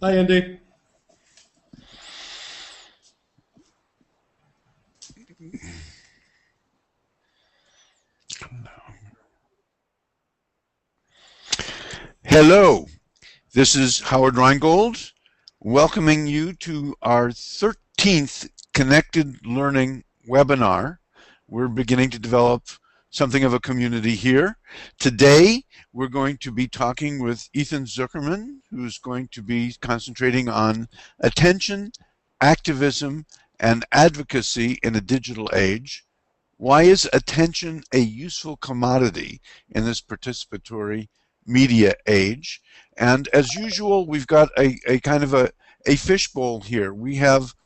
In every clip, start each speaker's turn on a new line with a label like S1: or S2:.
S1: Hi, Andy.
S2: Hello, this is Howard Reingold, welcoming you to our 13th Connected Learning webinar. We're beginning to develop something of a community here. Today, we're going to be talking with Ethan Zuckerman, who's going to be concentrating on attention, activism, and advocacy in a digital age. Why is attention a useful commodity in this participatory media age? And as usual, we've got a kind of a fishbowl here. We have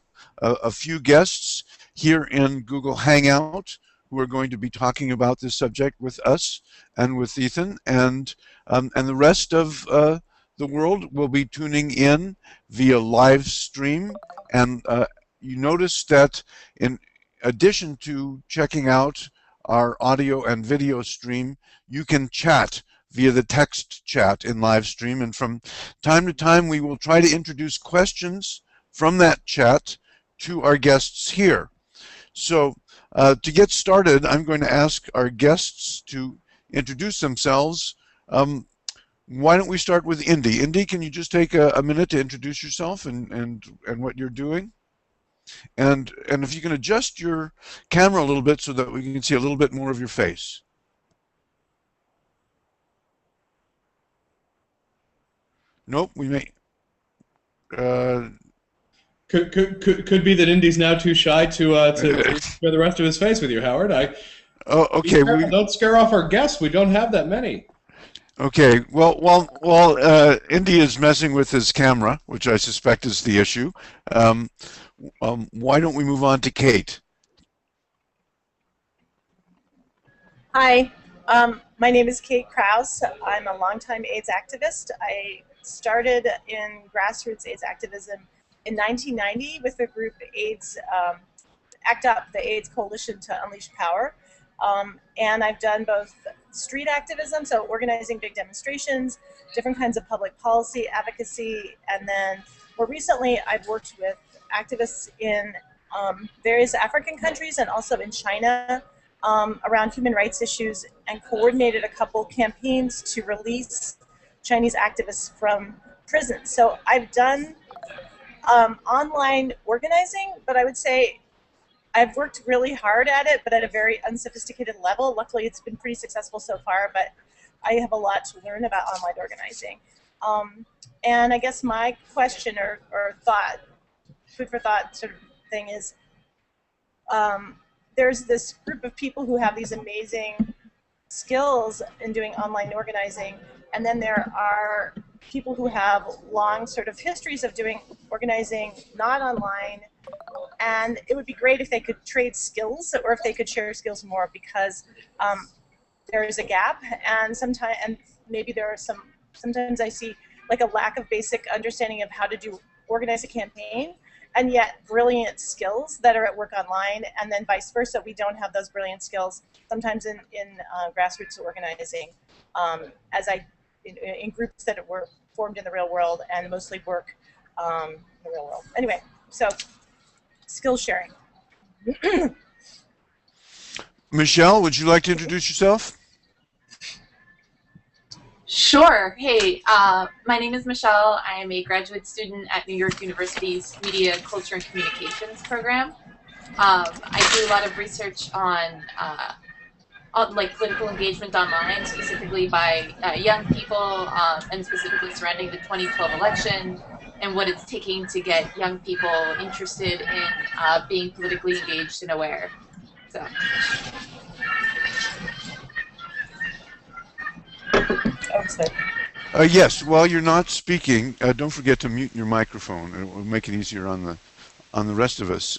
S2: a few guests here in Google Hangout who are going to be talking about this subject with us and with Ethan, and the rest of the world will be tuning in via live stream. And you notice that in addition to checking out our audio and video stream, you can chat via the text chat in live stream, and from time to time we will try to introduce questions from that chat to our guests here. So to get started, I'm going to ask our guests to introduce themselves. Why don't we start with Indy? Indy, can you just take a minute to introduce yourself and what you're doing? And if you can adjust your camera a little bit so that we can see a little bit more of your face. Nope, we may.
S1: Could be that Indy's now too shy to share the rest of his face with you, Howard.
S2: Oh, okay.
S1: Don't scare off our guests. We don't have that many.
S2: Okay. Well, while Indy is messing with his camera, which I suspect is the issue, why don't we move on to Kate?
S3: Hi, my name is Kate Krause. I'm a longtime AIDS activist. I started in grassroots AIDS activism in 1990 with the group AIDS, ACT UP, the AIDS Coalition to Unleash Power. And I've done both street activism, so organizing big demonstrations, different kinds of public policy advocacy, and then more recently I've worked with activists in various African countries and also in China around human rights issues, and coordinated a couple campaigns to release Chinese activists from prison. So I've done online organizing, but I would say I've worked really hard at it, but at a very unsophisticated level. Luckily, it's been pretty successful so far, but I have a lot to learn about online organizing. And I guess my question or thought, food for thought sort of thing is, there's this group of people who have these amazing skills in doing online organizing, and then there are people who have long sort of histories of doing organizing not online, and it would be great if they could trade skills or if they could share skills more, because there is a gap, and sometimes, and maybe there are sometimes I see like a lack of basic understanding of how to organize a campaign, and yet brilliant skills that are at work online, and then vice versa. We don't have those brilliant skills sometimes in grassroots organizing, in groups that were formed in the real world and mostly work in the real world. Anyway, so skill sharing.
S2: Michelle, would you like to introduce yourself?
S4: Sure. Hey, my name is Michelle. I am a graduate student at New York University's Media, Culture, and Communications program. I do a lot of research on like political engagement online, specifically by young people, and specifically surrounding the 2012 election and what it's taking to get young people interested in being politically engaged and aware. So.
S2: Yes, while you're not speaking, don't forget to mute your microphone. It will make it easier on the rest of us.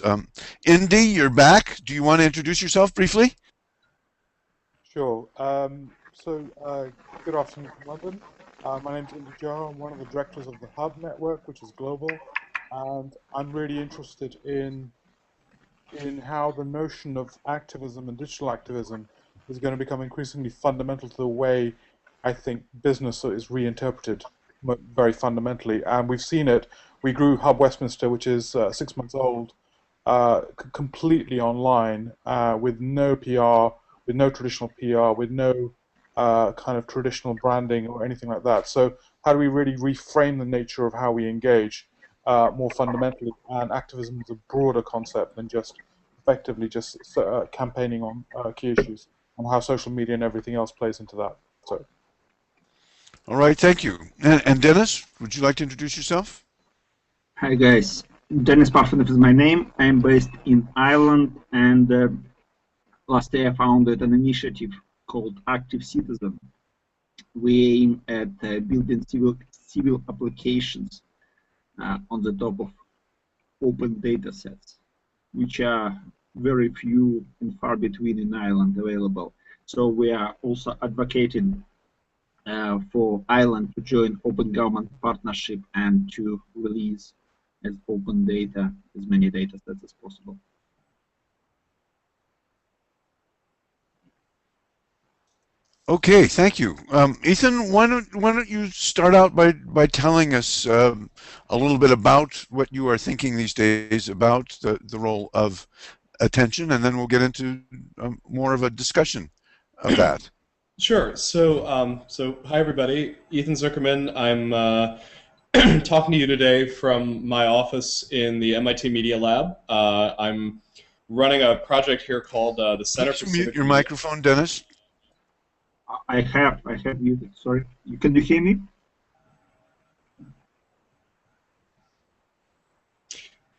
S2: Indy, you're back. Do you want to introduce yourself briefly?
S5: Sure. Good afternoon from London. My name is Indy Joe. I'm one of the directors of the Hub Network, which is global, and I'm really interested in how the notion of activism and digital activism is going to become increasingly fundamental to the way I think business is reinterpreted very fundamentally, and we've seen it. We grew Hub Westminster, which is 6 months old, completely online, with no PR, with no traditional PR, with no kind of traditional branding or anything like that. So how do we really reframe the nature of how we engage more fundamentally? And activism is a broader concept than just effectively just campaigning on key issues, and how social media and everything else plays into that. So.
S2: All right, thank you. And Dennis, would you like to introduce yourself?
S6: Hi guys, Dennis Parfenov is my name. I'm based in Ireland, and last year I founded an initiative called Active Citizen. We aim at building civil applications on the top of open data sets, which are very few and far between in Ireland available. So we are also advocating for Ireland to join Open Government Partnership and to release as open data as many data sets as possible.
S2: Okay, thank you. Ethan, why don't you start out by telling us a little bit about what you are thinking these days about the role of attention, and then we'll get into more of a discussion of that.
S1: Sure. So hi everybody. Ethan Zuckerman. I'm talking to you today from my office in the MIT Media Lab. I'm running a project here called the Center for
S2: Please
S1: Civic
S2: mute your
S1: Media.
S2: microphone, Dennis.
S6: I have muted. Sorry, can you hear me?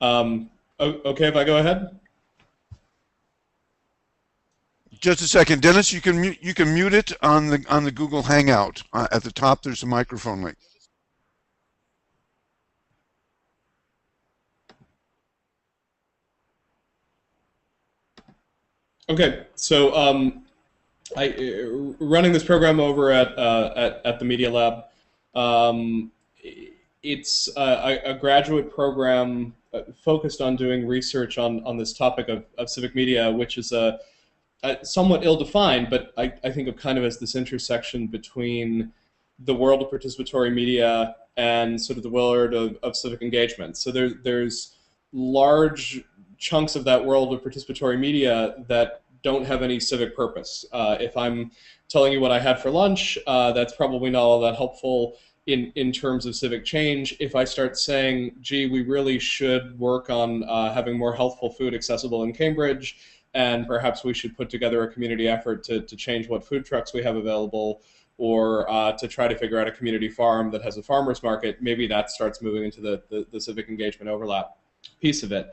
S1: Okay, if I go ahead.
S2: Just a second, Dennis. You can mute it on the Google Hangout. At the top, there's a microphone link.
S1: Okay, so running this program over at the Media Lab. It's a graduate program focused on doing research on this topic of civic media, which is somewhat ill-defined, but I think of kind of as this intersection between the world of participatory media and sort of the world of civic engagement. So there's large chunks of that world of participatory media that don't have any civic purpose. If I'm telling you what I had for lunch, that's probably not all that helpful in terms of civic change. If I start saying, gee, we really should work on having more healthful food accessible in Cambridge, and perhaps we should put together a community effort to change what food trucks we have available, or to try to figure out a community farm that has a farmer's market, maybe that starts moving into the civic engagement overlap piece of it.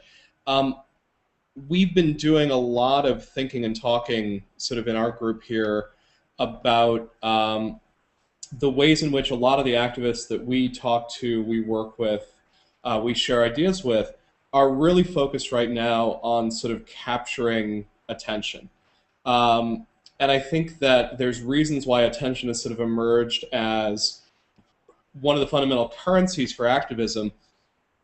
S1: We've been doing a lot of thinking and talking sort of in our group here about the ways in which a lot of the activists that we talk to, we work with, we share ideas with, are really focused right now on sort of capturing attention. And I think that there's reasons why attention has sort of emerged as one of the fundamental currencies for activism.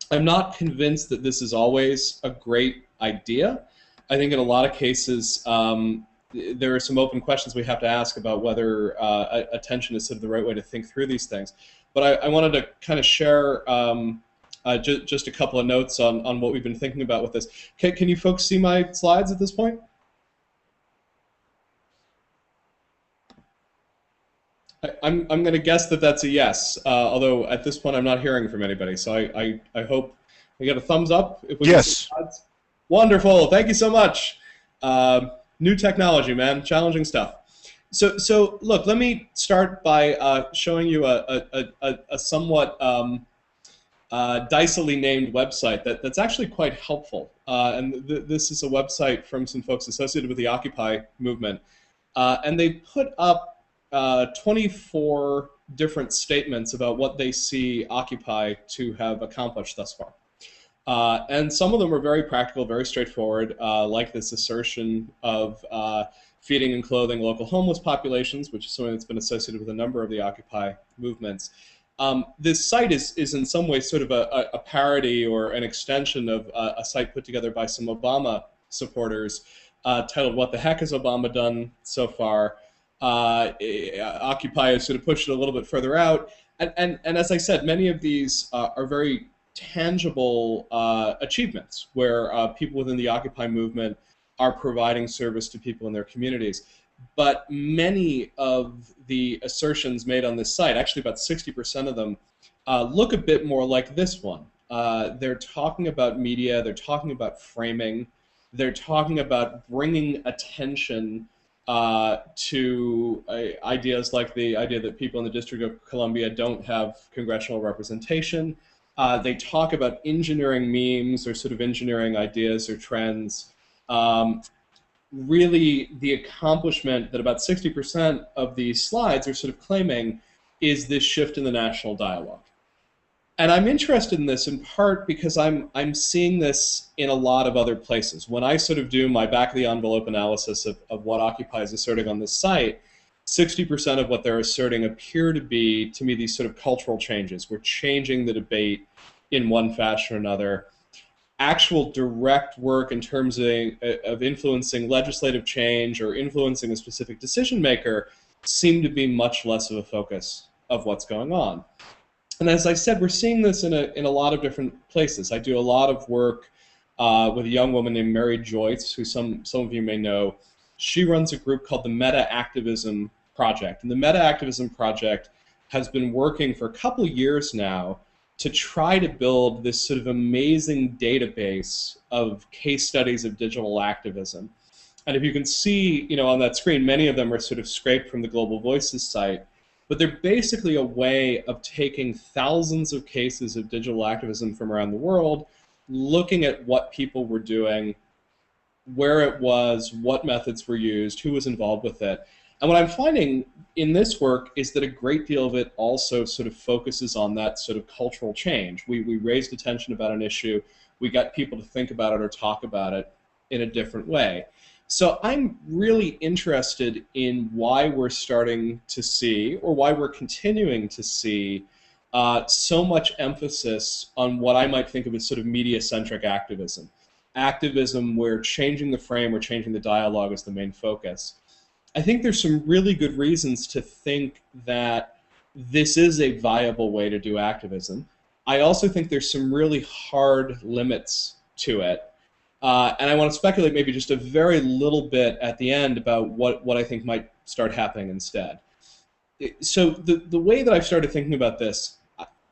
S1: I'm not convinced that this is always a great idea. I think in a lot of cases, there are some open questions we have to ask about whether attention is sort of the right way to think through these things. But I wanted to kind of share just a couple of notes on what we've been thinking about with this. Can you folks see my slides at this point? I'm going to guess that that's a yes, although at this point I'm not hearing from anybody. So I hope we get a thumbs up. If we
S2: Yes.
S1: Wonderful. Thank you so much. New technology, man. Challenging stuff. So look, let me start by showing you a somewhat dicily named website that's actually quite helpful. And this is a website from some folks associated with the Occupy movement. And they put up 24 different statements about what they see Occupy to have accomplished thus far. And some of them are very practical, very straightforward, like this assertion of feeding and clothing local homeless populations, which is something that's been associated with a number of the Occupy movements. This site is in some ways sort of a parody or an extension of a site put together by some Obama supporters titled "What the Heck Has Obama Done So Far?" Occupy has sort of pushed it a little bit further out, And as I said, many of these are very tangible achievements where people within the Occupy movement are providing service to people in their communities. But many of the assertions made on this site, actually about 60% of them, look a bit more like this one. They're talking about media, they're talking about framing, they're talking about bringing attention to ideas like the idea that people in the District of Columbia don't have congressional representation. They talk about engineering memes or sort of engineering ideas or trends. Really, the accomplishment that about 60% of these slides are sort of claiming is this shift in the national dialogue. And I'm interested in this in part because I'm seeing this in a lot of other places. When I sort of do my back of the envelope analysis of what Occupy is asserting on this site, 60% of what they're asserting appear to be, to me, these sort of cultural changes. We're changing the debate in one fashion or another. Actual direct work in terms of influencing legislative change or influencing a specific decision maker seem to be much less of a focus of what's going on. And as I said, we're seeing this in a lot of different places. I do a lot of work with a young woman named Mary Joyce, who some of you may know. She runs a group called the Meta-Activism Project. And the Meta-Activism Project has been working for a couple of years now to try to build this sort of amazing database of case studies of digital activism. And if you can see, on that screen, many of them are sort of scraped from the Global Voices site. But they're basically a way of taking thousands of cases of digital activism from around the world, looking at what people were doing, where it was, what methods were used, who was involved with it. And what I'm finding in this work is that a great deal of it also sort of focuses on that sort of cultural change. We raised attention about an issue, we got people to think about it or talk about it in a different way. So I'm really interested in why we're starting to see, or why we're continuing to see, so much emphasis on what I might think of as sort of media-centric activism. Activism where changing the frame or changing the dialogue is the main focus. I think there's some really good reasons to think that this is a viable way to do activism. I also think there's some really hard limits to it. And I want to speculate maybe just a very little bit at the end about what I think might start happening instead. So the way that I've started thinking about this,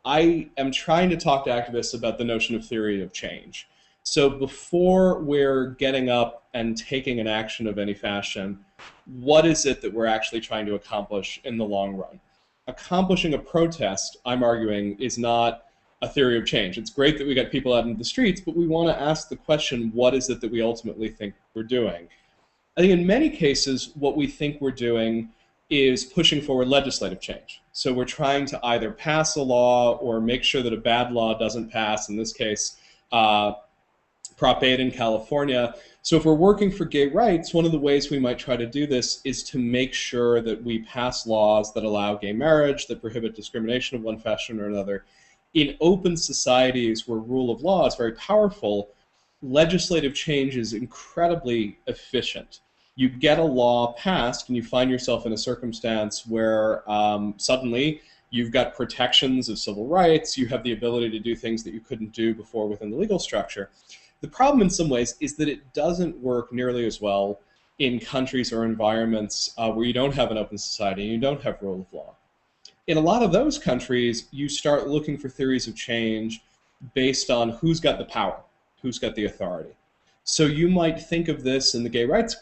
S1: I am trying to talk to activists about the notion of theory of change. So before we're getting up and taking an action of any fashion, what is it that we're actually trying to accomplish in the long run? Accomplishing a protest, I'm arguing, is not a theory of change. It's great that we got people out into the streets, but we want to ask the question, what is it that we ultimately think we're doing? I think in many cases, what we think we're doing is pushing forward legislative change. So we're trying to either pass a law or make sure that a bad law doesn't pass, in this case, Prop 8 in California. So if we're working for gay rights, one of the ways we might try to do this is to make sure that we pass laws that allow gay marriage, that prohibit discrimination of one fashion or another. In open societies where rule of law is very powerful, legislative change is incredibly efficient. You get a law passed and you find yourself in a circumstance where suddenly you've got protections of civil rights, you have the ability to do things that you couldn't do before within the legal structure. The problem in some ways is that it doesn't work nearly as well in countries or environments where you don't have an open society and you don't have rule of law. In a lot of those countries, you start looking for theories of change based on who's got the power, who's got the authority. So you might think of this in the gay rights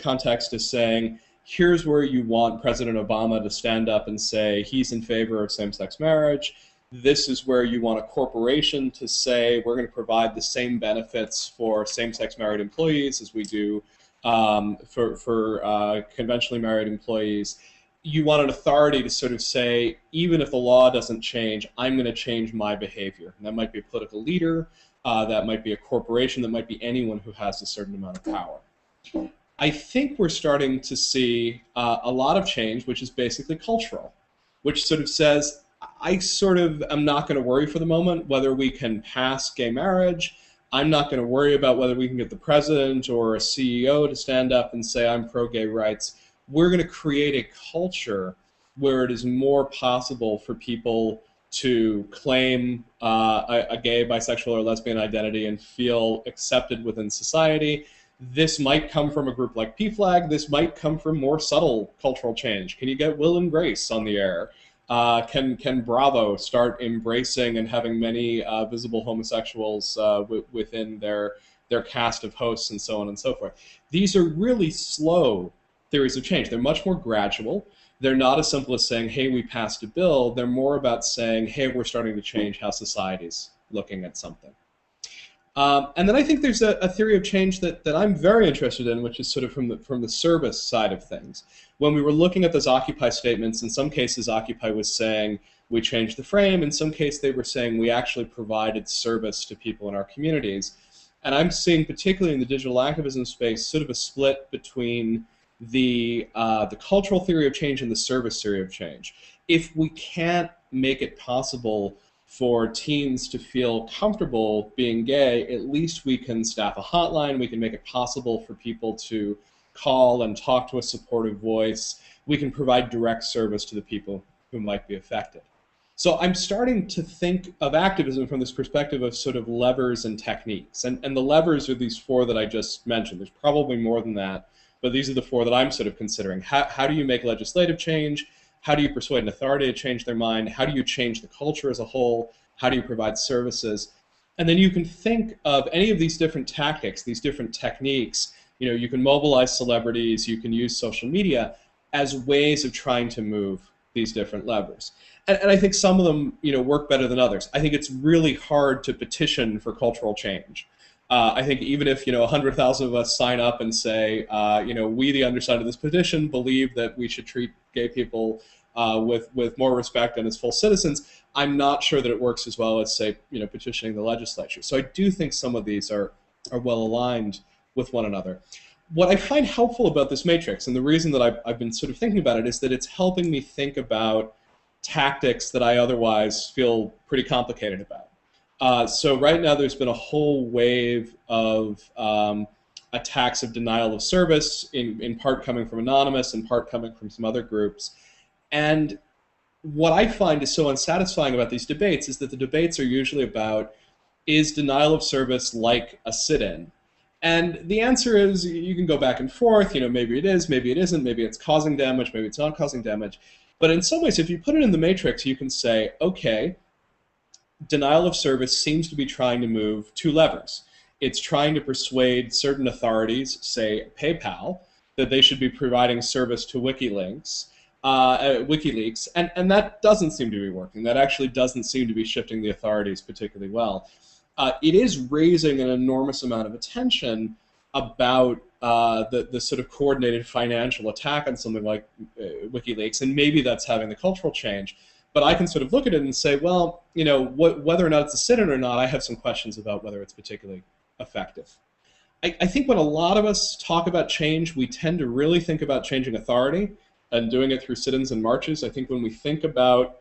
S1: context as saying, here's where you want President Obama to stand up and say he's in favor of same-sex marriage. This is where you want a corporation to say we're going to provide the same benefits for same-sex married employees as we do for conventionally married employees. You want an authority to sort of say, even if the law doesn't change, I'm going to change my behavior. And that might be a political leader, that might be a corporation, that might be anyone who has a certain amount of power. I think we're starting to see a lot of change, which is basically cultural, which sort of says, I sort of am not going to worry for the moment whether we can pass gay marriage. I'm not going to worry about whether we can get the president or a CEO to stand up and say I'm pro-gay rights. We're going to create a culture where it is more possible for people to claim a gay, bisexual, or lesbian identity and feel accepted within society. This might come from a group like PFLAG. This might come from more subtle cultural change. Can you get Will and Grace on the air? Can Bravo start embracing and having many visible homosexuals within their cast of hosts, and so on and so forth? These are really slow theories of change. They're much more gradual. They're not as simple as saying, hey, we passed a bill. They're more about saying, hey, we're starting to change how society's looking at something. And then I think there's a theory of change that I'm very interested in, which is sort of from the service side of things. When we were looking at those Occupy statements, in some cases Occupy was saying we changed the frame. In some cases they were saying we actually provided service to people in our communities. And I'm seeing, particularly in the digital activism space, sort of a split between the cultural theory of change and the service theory of change. If we can't make it possible for teens to feel comfortable being gay, at least we can staff a hotline, we can make it possible for people to call and talk to a supportive voice, we can provide direct service to the people who might be affected. So I'm starting to think of activism from this perspective of sort of levers and techniques. And the levers are these four that I just mentioned. There's probably more than that, but these are the four that I'm sort of considering. How do you make legislative change? How do you persuade an authority to change their mind? How do you change the culture as a whole? How do you provide services? And then you can think of any of these different tactics, these different techniques. You know, you can mobilize celebrities, you can use social media as ways of trying to move these different levers. And I think some of them, you know, work better than others. I think it's really hard to petition for cultural change. I think even if, you know, 100,000 of us sign up and say, you know, we, the undersigned of this petition, believe that we should treat gay people with more respect and as full citizens, I'm not sure that it works as well as, say, you know, petitioning the legislature. So I do think some of these are well aligned with one another. What I find helpful about this matrix, and the reason that I've been sort of thinking about it, is that it's helping me think about tactics that I otherwise feel pretty complicated about. So right now there's been a whole wave of attacks of denial of service, in part coming from Anonymous, in part coming from some other groups. And what I find is so unsatisfying about these debates is that the debates are usually about, is denial of service like a sit-in? And the answer is, you can go back and forth, you know, maybe it is, maybe it isn't, maybe it's causing damage, maybe it's not causing damage. But in some ways, if you put it in the matrix, you can say, okay, denial of service seems to be trying to move two levers. It's trying to persuade certain authorities, say PayPal, that they should be providing service to WikiLeaks, and that doesn't seem to be working. That actually doesn't seem to be shifting the authorities particularly well. It is raising an enormous amount of attention about the sort of coordinated financial attack on something like WikiLeaks, and maybe that's having the cultural change. But I can sort of look at it and say, well, you know, whether or not it's a sit-in or not, I have some questions about whether it's particularly effective. I think when a lot of us talk about change, we tend to really think about changing authority and doing it through sit-ins and marches. I think when we think about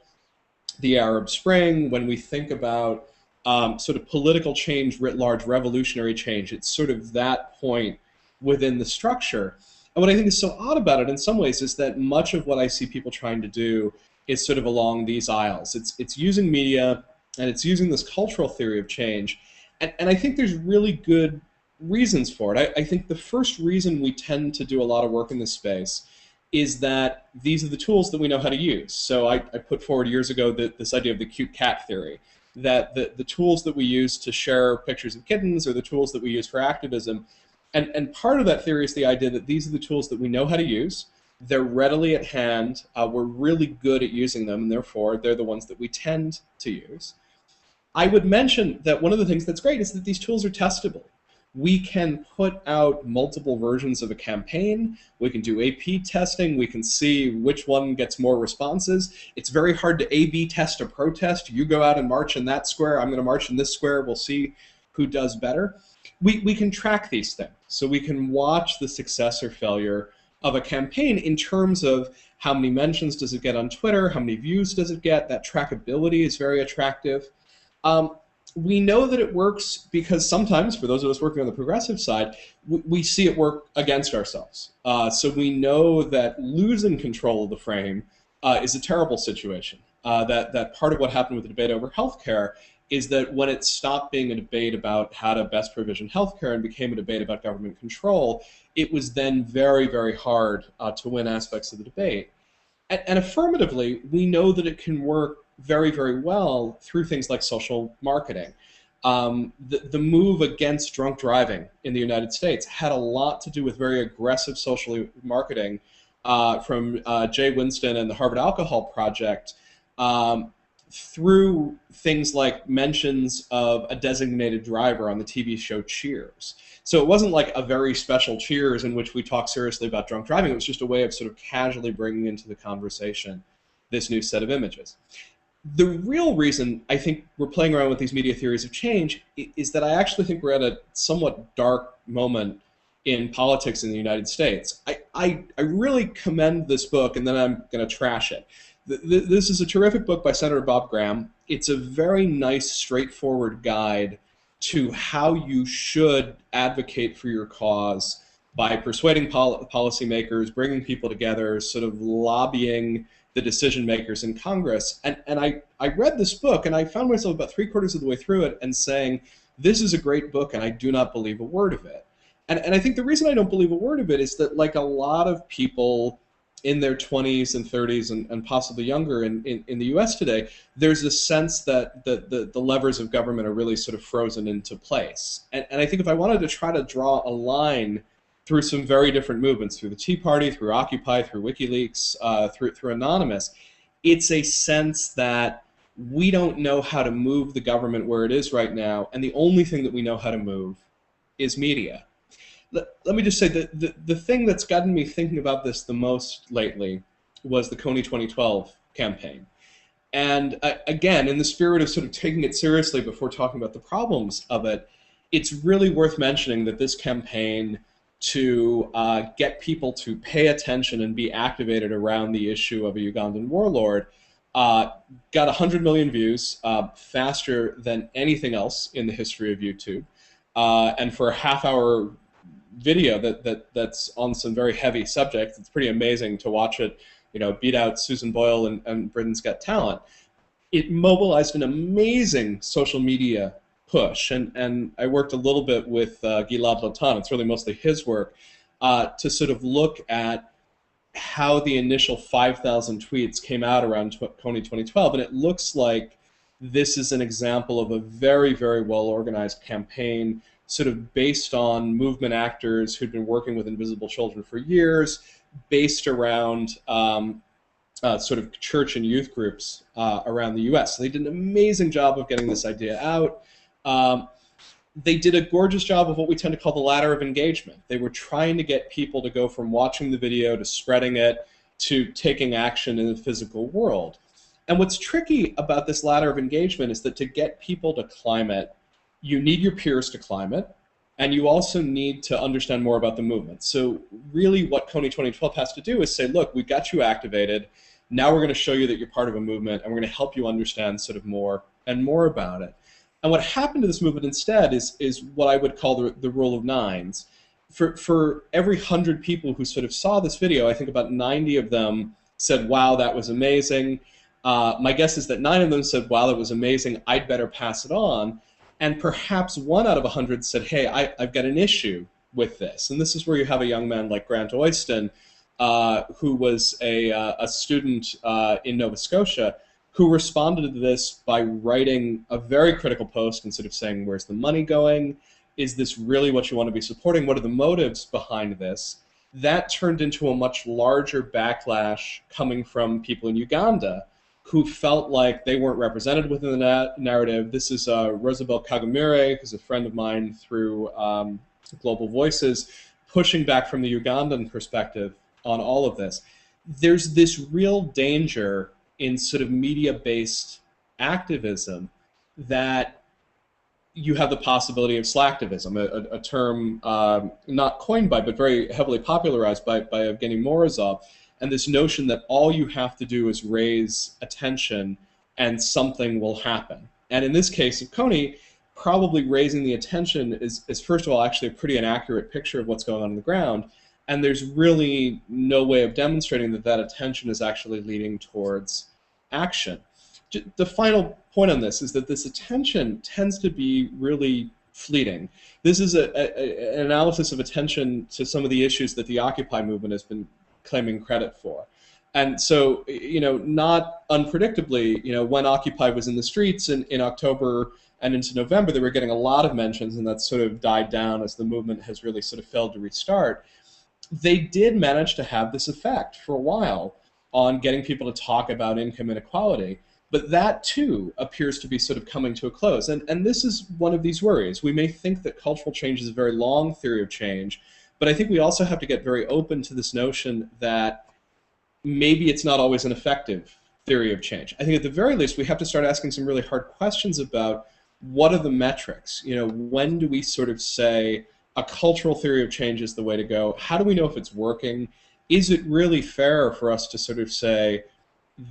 S1: the Arab Spring, when we think about sort of political change writ large, revolutionary change, it's sort of that point within the structure. And what I think is so odd about it in some ways is that much of what I see people trying to do is sort of along these aisles. It's using media, and it's using this cultural theory of change. And I think there's really good reasons for it. I think the first reason we tend to do a lot of work in this space is that these are the tools that we know how to use. So I put forward years ago this idea of the cute cat theory, that the tools that we use to share pictures of kittens are the tools that we use for activism. And part of that theory is the idea that these are the tools that we know how to use. They're readily at hand. We're really good at using them, and therefore they're the ones that we tend to use. I would mention that one of the things that's great is that these tools are testable. We can put out multiple versions of a campaign. We can do AP testing. We can see which one gets more responses. It's very hard to A/B test a protest. You go out and march in that square. I'm going to march in this square. We'll see who does better. We can track these things. So we can watch the success or failure of a campaign in terms of how many mentions does it get on Twitter, how many views does it get. That trackability is very attractive. We know that it works because sometimes, for those of us working on the progressive side, we see it work against ourselves. So we know that losing control of the frame is a terrible situation. That part of what happened with the debate over healthcare is that when it stopped being a debate about how to best provision healthcare and became a debate about government control, it was then very, very hard to win aspects of the debate. And affirmatively, we know that it can work very, very well through things like social marketing. The move against drunk driving in the United States had a lot to do with very aggressive social marketing from Jay Winston and the Harvard Alcohol Project, through things like mentions of a designated driver on the TV show Cheers. So it wasn't like a very special Cheers in which we talk seriously about drunk driving. It was just a way of sort of casually bringing into the conversation this new set of images. The real reason I think we're playing around with these media theories of change is that I actually think we're at a somewhat dark moment in politics in the United States. I really commend this book, and then I'm going to trash it. This is a terrific book by Senator Bob Graham. It's a very nice, straightforward guide to how you should advocate for your cause by persuading policymakers, bringing people together, sort of lobbying the decision makers in Congress. And I read this book, and I found myself about 3/4 of the way through it and saying, this is a great book, and I do not believe a word of it. And I think the reason I don't believe a word of it is that, like a lot of people in their 20s and 30s and possibly younger in the US today, there's a sense that the levers of government are really sort of frozen into place. And I think if I wanted to try to draw a line through some very different movements, through the Tea Party, through Occupy, through WikiLeaks, through Anonymous, it's a sense that we don't know how to move the government where it is right now, and the only thing that we know how to move is media. Let me just say that the thing that's gotten me thinking about this the most lately was the Kony 2012 campaign. And again, in the spirit of sort of taking it seriously before talking about the problems of it, it's really worth mentioning that this campaign to get people to pay attention and be activated around the issue of a Ugandan warlord got 100 million views, faster than anything else in the history of YouTube. And for a half-hour video that's on some very heavy subjects, it's pretty amazing to watch it, beat out Susan Boyle and Britain's Got Talent. It mobilized an amazing social media push, and I worked a little bit with Gilad Lotan, it's really mostly his work, to sort of look at how the initial 5,000 tweets came out around Kony 2012, and it looks like this is an example of a very, very well-organized campaign sort of based on movement actors who'd been working with invisible children for years, based around sort of church and youth groups around the US. So they did an amazing job of getting this idea out. They did a gorgeous job of what we tend to call the ladder of engagement. They were trying to get people to go from watching the video to spreading it to taking action in the physical world. And what's tricky about this ladder of engagement is that to get people to climb it, you need your peers to climb it, and you also need to understand more about the movement. So really what Kony 2012 has to do is say, look, we've got you activated, now we're going to show you that you're part of a movement, and we're going to help you understand sort of more and more about it. And what happened to this movement instead is what I would call the rule of nines. For every 100 people who sort of saw this video, I think about 90 of them said, wow, that was amazing. My guess is that 9 of them said, wow, that was amazing, I'd better pass it on. And perhaps 1 out of 100 said, hey, I've got an issue with this. And this is where you have a young man like Grant Oyston, who was a student in Nova Scotia, who responded to this by writing a very critical post and sort of saying, where's the money going? Is this really what you want to be supporting? What are the motives behind this? That turned into a much larger backlash coming from people in Uganda who felt like they weren't represented within the narrative. This is Rosabelle Kagumire, who's a friend of mine through Global Voices, pushing back from the Ugandan perspective on all of this. There's this real danger in sort of media-based activism that you have the possibility of slacktivism, a term not coined by, but very heavily popularized by Evgeny Morozov, and this notion that all you have to do is raise attention and something will happen. And in this case of Kony, probably raising the attention is first of all actually a pretty inaccurate picture of what's going on the ground, and there's really no way of demonstrating that that attention is actually leading towards action. The final point on this is that this attention tends to be really fleeting. This is an analysis of attention to some of the issues that the Occupy movement has been claiming credit for. And so, not unpredictably, when Occupy was in the streets in October and into November, they were getting a lot of mentions, and that sort of died down as the movement has really sort of failed to restart. They did manage to have this effect for a while on getting people to talk about income inequality. But that, too, appears to be sort of coming to a close. And this is one of these worries. We may think that cultural change is a very long theory of change, but I think we also have to get very open to this notion that maybe it's not always an effective theory of change. I think at the very least, we have to start asking some really hard questions about what are the metrics? When do we sort of say a cultural theory of change is the way to go? How do we know if it's working? Is it really fair for us to sort of say,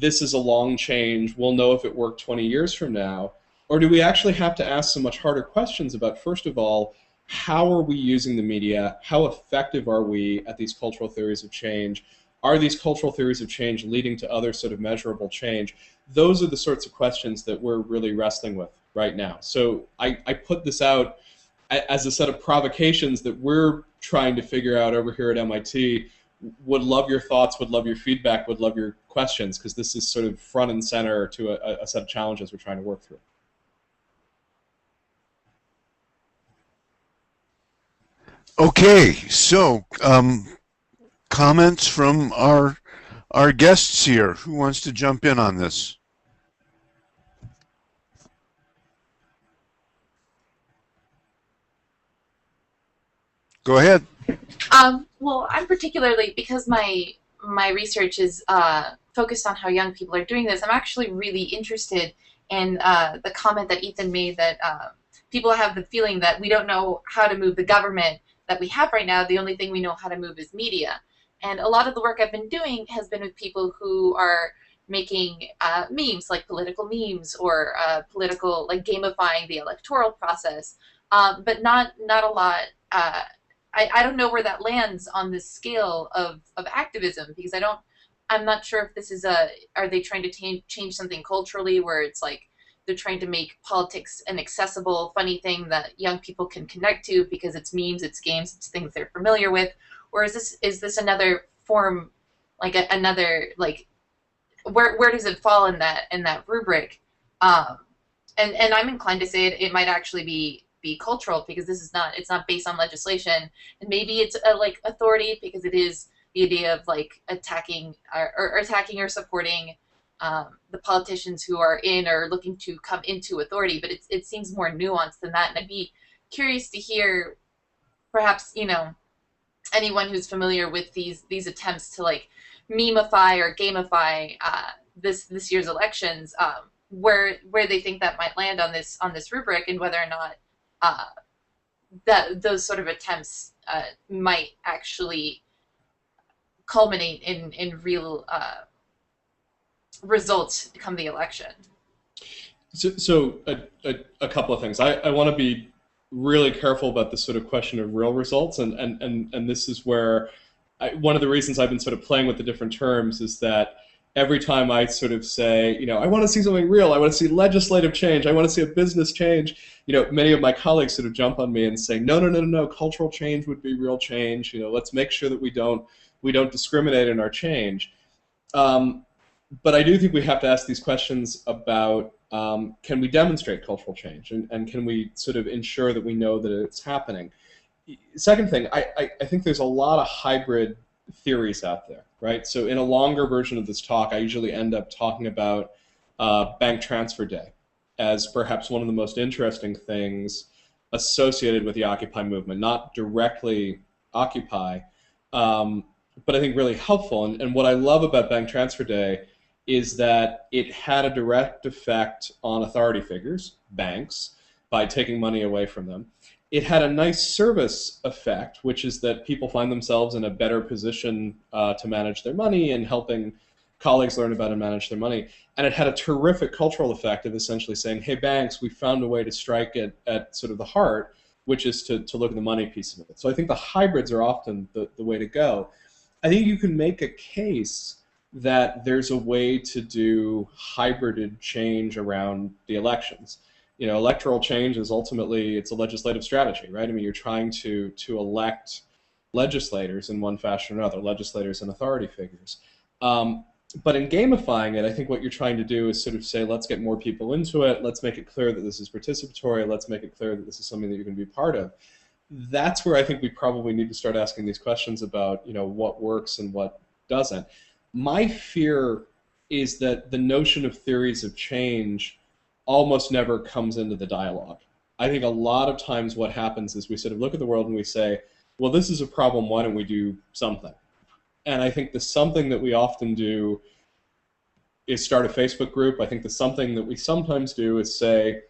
S1: this is a long change, we'll know if it worked 20 years from now? Or do we actually have to ask some much harder questions about, first of all, how are we using the media? How effective are we at these cultural theories of change? Are these cultural theories of change leading to other sort of measurable change? Those are the sorts of questions that we're really wrestling with right now. So I put this out as a set of provocations that we're trying to figure out over here at MIT. Would love your thoughts, would love your feedback, would love your questions, because this is sort of front and center to a set of challenges we're trying to work through.
S2: Okay, so comments from our guests here. Who wants to jump in on this? Go ahead.
S4: Well, I'm particularly, because my research is focused on how young people are doing this, I'm actually really interested in the comment that Ethan made that people have the feeling that we don't know how to move the government that we have right now. The only thing we know how to move is media. And a lot of the work I've been doing has been with people who are making memes, like political memes, or political, like gamifying the electoral process, but not a lot. I don't know where that lands on this scale of activism, because I'm not sure if this is are they trying to change something culturally where it's like they're trying to make politics an accessible, funny thing that young people can connect to because it's memes, it's games, it's things they're familiar with, or is this another form, like another, like where does it fall in that rubric? And I'm inclined to say it might actually be cultural, because it's not based on legislation, and maybe it's like authority, because it is the idea of like attacking or supporting the politicians who are in or looking to come into authority, but it seems more nuanced than that. And I'd be curious to hear, perhaps, anyone who's familiar with these attempts to like memeify or gamify this year's elections, where they think that might land on this rubric, and whether or not that those sort of attempts might actually culminate in real results come the election.
S1: So a couple of things. I want to be really careful about this sort of question of real results, and this is where one of the reasons I've been sort of playing with the different terms is that every time I sort of say, I want to see something real, I want to see legislative change, I want to see a business change, many of my colleagues sort of jump on me and say, no, cultural change would be real change. Let's make sure that we don't discriminate in our change. But I do think we have to ask these questions about, can we demonstrate cultural change, and can we sort of ensure that we know that it's happening? Second thing, I think there's a lot of hybrid theories out there, right? So in a longer version of this talk, I usually end up talking about bank transfer day as perhaps one of the most interesting things associated with the Occupy movement, not directly Occupy, but I think really helpful. And what I love about bank transfer day is that it had a direct effect on authority figures, banks, by taking money away from them. It had a nice service effect, which is that people find themselves in a better position to manage their money, and helping colleagues learn about and manage their money. And it had a terrific cultural effect of essentially saying, hey, banks, we found a way to strike at sort of the heart, which is to look at the money piece of it. So I think the hybrids are often the way to go. I think you can make a case that there's a way to do hybrided change around the elections. Electoral change is ultimately, it's a legislative strategy, right? I mean, you're trying to elect legislators in one fashion or another, legislators and authority figures. But in gamifying it, I think what you're trying to do is sort of say, let's get more people into it. Let's make it clear that this is participatory. Let's make it clear that this is something that you're going to be part of. That's where I think we probably need to start asking these questions about, what works and what doesn't. My fear is that the notion of theories of change almost never comes into the dialogue. I think a lot of times what happens is we sort of look at the world and we say, well, this is a problem, why don't we do something? And I think the something that we often do is start a Facebook group. I think the something that we sometimes do is say,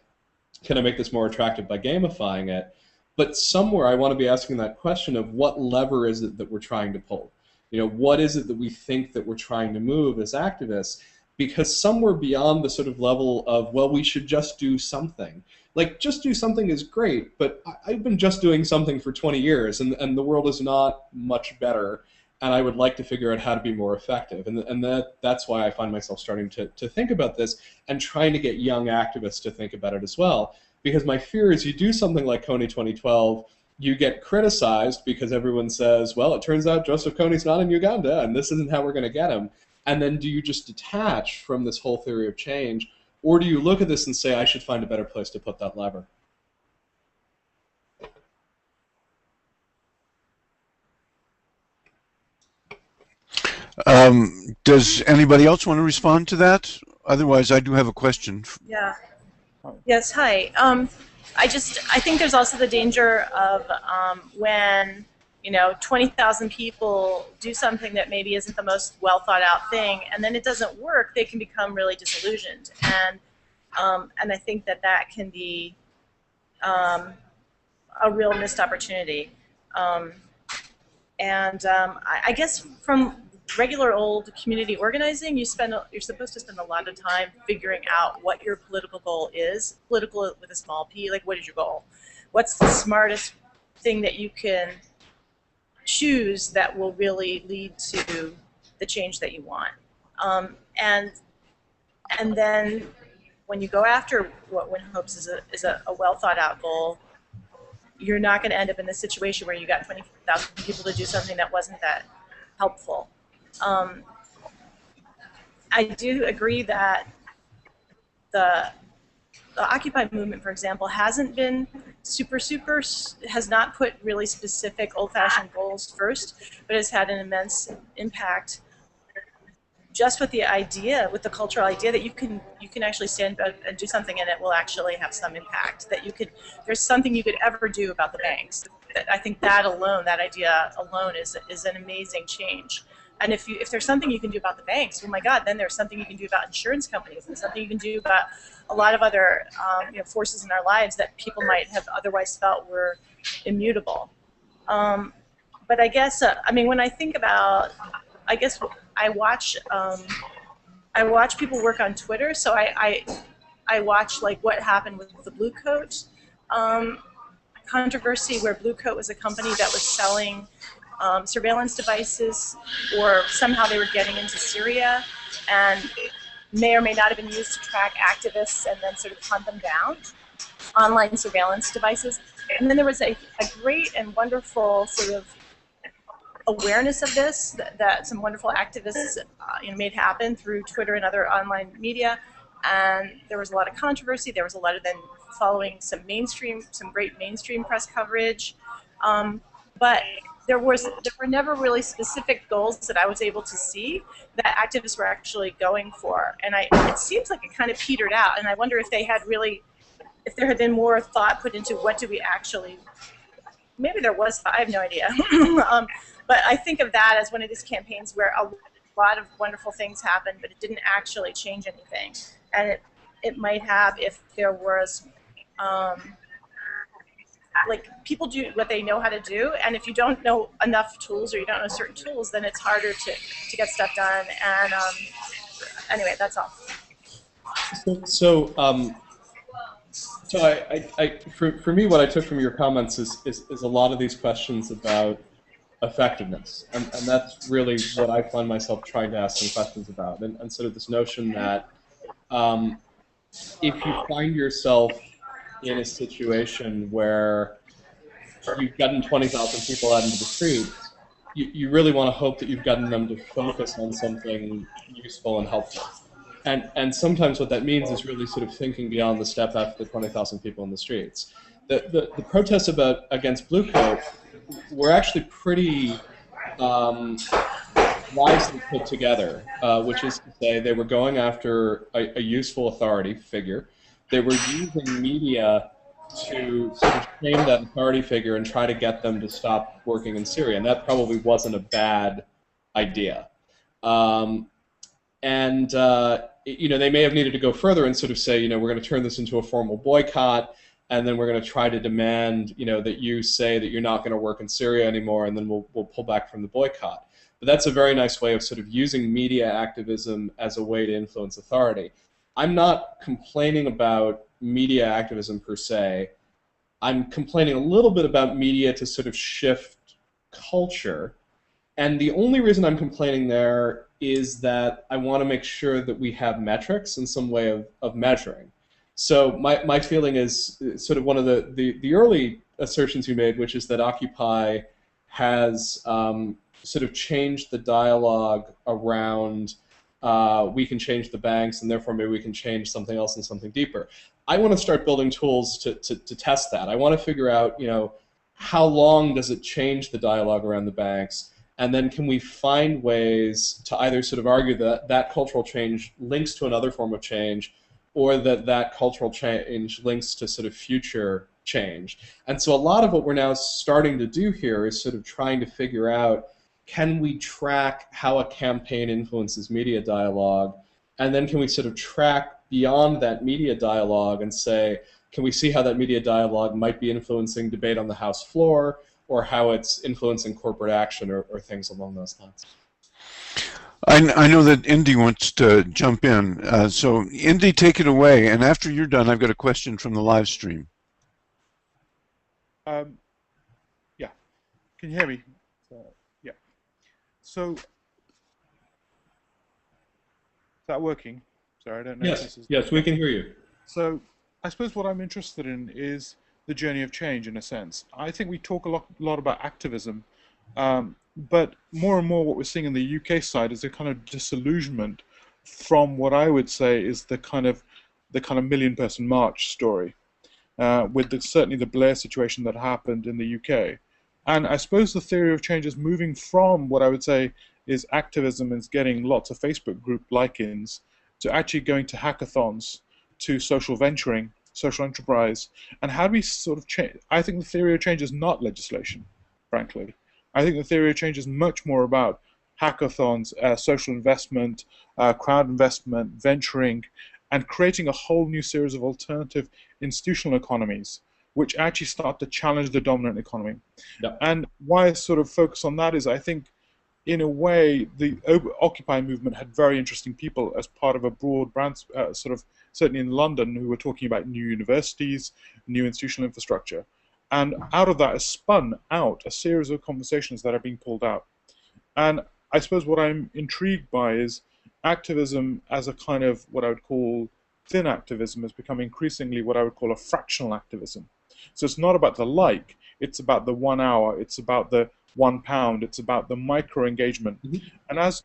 S1: can I make this more attractive by gamifying it? But somewhere I want to be asking that question of what lever is it that we're trying to pull? What is it that we think that we're trying to move as activists? Because somewhere beyond the sort of level of, well, we should just do something. Like, just do something is great, but I've been just doing something for 20 years, and the world is not much better, and I would like to figure out how to be more effective. And that's why I find myself starting to think about this and trying to get young activists to think about it as well. Because my fear is you do something like Kony 2012, you get criticized because everyone says, well, it turns out Joseph Kony's not in Uganda, and this isn't how we're going to get him. And then do you just detach from this whole theory of change, or do you look at this and say, I should find a better place to put that lever?
S2: Does anybody else want to respond to that? Otherwise, I do have a question.
S3: Yeah. Yes, hi. I think there's also the danger of when 20,000 people do something that maybe isn't the most well thought out thing, and then it doesn't work, they can become really disillusioned, and I think that can be a real missed opportunity. I guess from regular old community organizing, you're supposed to spend a lot of time figuring out what your political goal is. Political with a small p, like, what is your goal? What's the smartest thing that you can choose that will really lead to the change that you want? And then when you go after what Win hopes is a well thought out goal, you're not going to end up in this situation where you got 20,000 people to do something that wasn't that helpful. I do agree that the Occupy movement, for example, hasn't been has not put really specific old-fashioned goals first, but has had an immense impact just with the idea, with the cultural idea that you can actually stand and do something and it will actually have some impact, that there's something you could ever do about the banks. I think that idea alone is an amazing change. And if there's something you can do about the banks, oh my God, then there's something you can do about insurance companies, and something you can do about a lot of other forces in our lives that people might have otherwise felt were immutable. But I guess, when I think about, I watch people work on Twitter, so I watch like what happened with the Blue Coat controversy, where Blue Coat was a company that was selling surveillance devices, or somehow they were getting into Syria and may or may not have been used to track activists and then sort of hunt them down, online surveillance devices. And then there was a great and wonderful sort of awareness of this that some wonderful activists made happen through Twitter and other online media. And there was a lot of controversy. There was a lot of then following some great mainstream press coverage. But there were never really specific goals that I was able to see that activists were actually going for. And it seems like it kind of petered out. And I wonder if there had been more thought put into what do we actually, maybe there was, I have no idea. But I think of that as one of these campaigns where a lot of wonderful things happened, but it didn't actually change anything. And it might have if there was, like, people do what they know how to do, and if you don't know enough tools, or you don't know certain tools, then it's harder to get stuff done. And anyway, that's all.
S1: So So for me, what I took from your comments is a lot of these questions about effectiveness, and that's really what I find myself trying to ask some questions about, and sort of this notion that um, if you find yourself in a situation where you've gotten 20,000 people out into the streets, you really want to hope that you've gotten them to focus on something useful and helpful. And sometimes what that means is really sort of thinking beyond the step after the 20,000 people in the streets. The protests against blue coat were actually pretty wisely put together, which is to say they were going after a useful authority figure. They were using media to sort of shame that authority figure and try to get them to stop working in Syria, and that probably wasn't a bad idea. And they may have needed to go further and sort of say, we're going to turn this into a formal boycott, and then we're going to try to demand, that you say that you're not going to work in Syria anymore, and then we'll pull back from the boycott. But that's a very nice way of sort of using media activism as a way to influence authority. I'm not complaining about media activism per se. I'm complaining a little bit about media to sort of shift culture. And the only reason I'm complaining there is that I want to make sure that we have metrics and some way of measuring. So my feeling is sort of one of the early assertions you made, which is that Occupy has sort of changed the dialogue around we can change the banks, and therefore maybe we can change something else and something deeper. I want to start building tools to test that. I want to figure out, how long does it change the dialogue around the banks, and then can we find ways to either sort of argue that that cultural change links to another form of change, or that cultural change links to sort of future change. And so a lot of what we're now starting to do here is sort of trying to figure out, can we track how a campaign influences media dialogue? And then can we sort of track beyond that media dialogue and say, can we see how that media dialogue might be influencing debate on the House floor, or how it's influencing corporate action, or things along those lines?
S2: I know that Indy wants to jump in. So Indy, take it away. And after you're done, I've got a question from the live stream.
S5: Yeah. Can you hear me? Yeah. So, is that working? Sorry, I don't know.
S1: Yes, we can hear you.
S5: So, I suppose what I'm interested in is the journey of change, in a sense. I think we talk a lot about activism, but more and more what we're seeing in the UK side is a kind of disillusionment from what I would say is the kind of million-person march story, with certainly the Blair situation that happened in the UK. And I suppose the theory of change is moving from what I would say is activism is getting lots of Facebook group like-ins to actually going to hackathons, to social venturing, social enterprise. And how do we sort of change? I think the theory of change is not legislation, frankly. I think the theory of change is much more about hackathons, social investment, crowd investment, venturing, and creating a whole new series of alternative institutional economies which actually start to challenge the dominant economy.
S1: Yep.
S5: And why I sort of focus on that is I think, in a way, the Occupy movement had very interesting people as part of a broad brand, sort of, certainly in London, who were talking about new universities, new institutional infrastructure. And out of that has spun out a series of conversations that are being pulled out. And I suppose what I'm intrigued by is activism as a kind of what I would call thin activism has become increasingly what I would call a fractional activism. So it's not about the like, it's about the 1 hour, it's about the £1, it's about the micro engagement. Mm-hmm. And as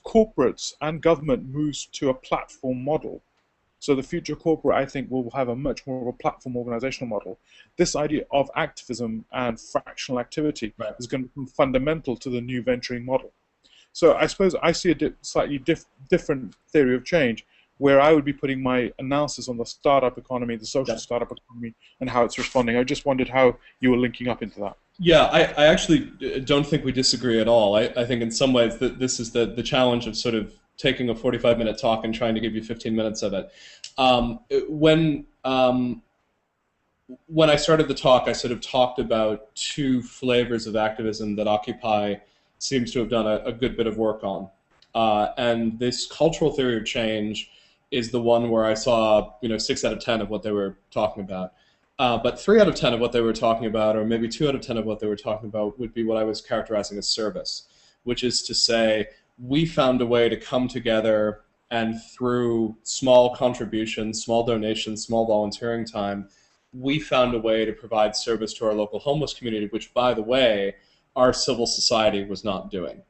S5: corporates and government moves to a platform model, so the future corporate, I think, will have a much more of a platform organizational model. This idea of activism and fractional activity is going to become fundamental to the new venturing model. So I suppose I see a slightly different theory of change, where I would be putting my analysis on the startup economy, the social startup economy, and how it's responding. I just wondered how you were linking up into that.
S1: Yeah, I actually don't think we disagree at all. I think in some ways that this is the challenge of sort of taking a 45-minute talk and trying to give you 15 minutes of it. When I started the talk, I sort of talked about two flavors of activism that Occupy seems to have done a good bit of work on. And this cultural theory of change is the one where I saw 6 out of 10 of what they were talking about. But 3 out of 10 of what they were talking about, or maybe 2 out of 10 of what they were talking about, would be what I was characterizing as service, which is to say, we found a way to come together and through small contributions, small donations, small volunteering time, we found a way to provide service to our local homeless community, which, by the way, our civil society was not doing.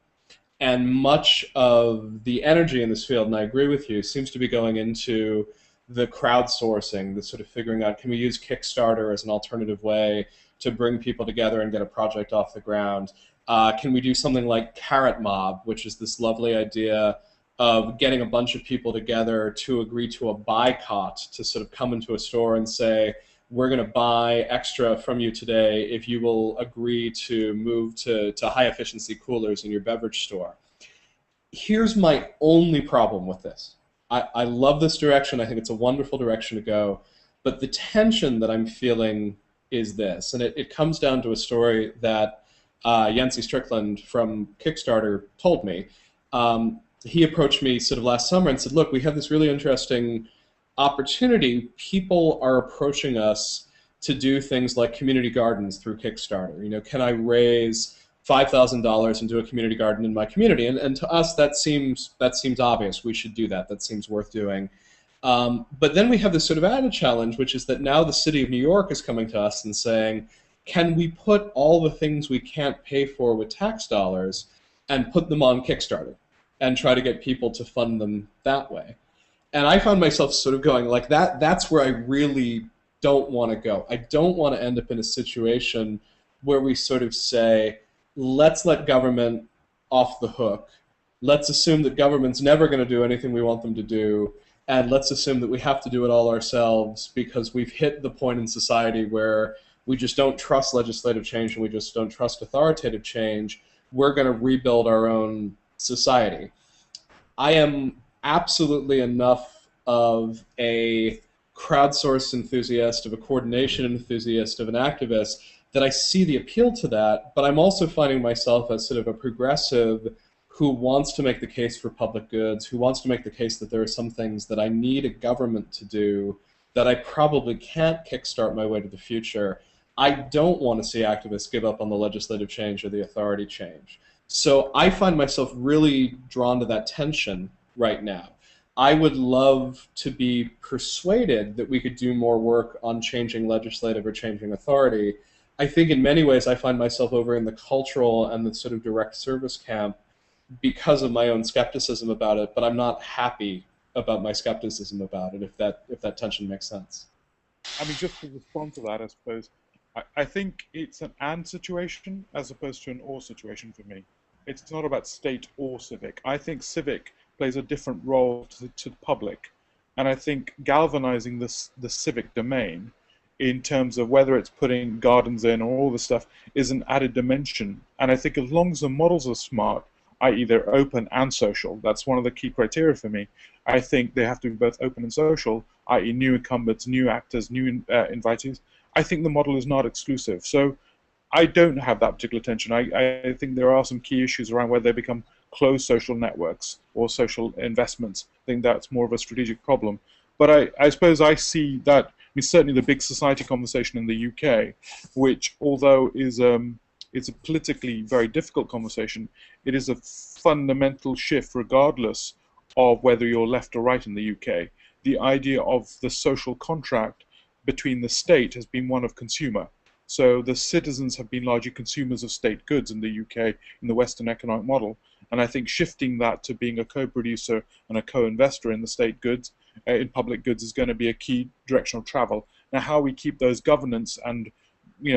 S1: And much of the energy in this field, and I agree with you, seems to be going into the crowdsourcing, the sort of figuring out, can we use Kickstarter as an alternative way to bring people together and get a project off the ground? Can we do something like Carrot Mob, which is this lovely idea of getting a bunch of people together to agree to a boycott, to sort of come into a store and say, we're going to buy extra from you today if you will agree to move to high efficiency coolers in your beverage store. Here's my only problem with this. I love this direction. I think it's a wonderful direction to go. But the tension that I'm feeling is this, and it comes down to a story that Yancey Strickland from Kickstarter told me. He approached me sort of last summer and said, look, we have this really interesting opportunity. People are approaching us to do things like community gardens through Kickstarter. Can I raise $5,000 and do a community garden in my community? And to us, that seems obvious. We should do that. That seems worth doing. But then we have this sort of added challenge, which is that now the city of New York is coming to us and saying, can we put all the things we can't pay for with tax dollars and put them on Kickstarter and try to get people to fund them that way? And I found myself sort of going like that's where I really don't want to go. I don't want to end up in a situation where we sort of say, let's let government off the hook. Let's assume that government's never going to do anything we want them to do. And let's assume that we have to do it all ourselves because we've hit the point in society where we just don't trust legislative change and we just don't trust authoritative change. We're going to rebuild our own society. I am absolutely enough of a crowdsourced enthusiast, of a coordination enthusiast, of an activist, that I see the appeal to that, but I'm also finding myself as sort of a progressive who wants to make the case for public goods, who wants to make the case that there are some things that I need a government to do that I probably can't kickstart my way to the future. I don't want to see activists give up on the legislative change or the authority change. So I find myself really drawn to that tension right now. I would love to be persuaded that we could do more work on changing legislative or changing authority. I think in many ways I find myself over in the cultural and the sort of direct service camp because of my own skepticism about it, but I'm not happy about my skepticism about it, if that tension makes sense.
S5: I mean, just to respond to that, I suppose, I think it's an and situation as opposed to an or situation for me. It's not about state or civic. I think civic plays a different role to the public. And I think galvanizing the civic domain in terms of whether it's putting gardens in or all this stuff is an added dimension. And I think as long as the models are smart, i.e. they're open and social, that's one of the key criteria for me. I think they have to be both open and social, i.e. new incumbents, new actors, new invitees. I think the model is not exclusive. So I don't have that particular tension. I think there are some key issues around whether they become closed social networks or social investments. I think that's more of a strategic problem. But I suppose I see that, I mean, certainly the big society conversation in the UK, which although is it's a politically very difficult conversation, it is a fundamental shift regardless of whether you're left or right in the UK. The idea of the social contract between the state has been one of consumer. So the citizens have been largely consumers of state goods in the UK, in the Western economic model. And I think shifting that to being a co-producer and a co-investor in the state goods, in public goods, is going to be a key direction of travel. Now, how we keep those governance and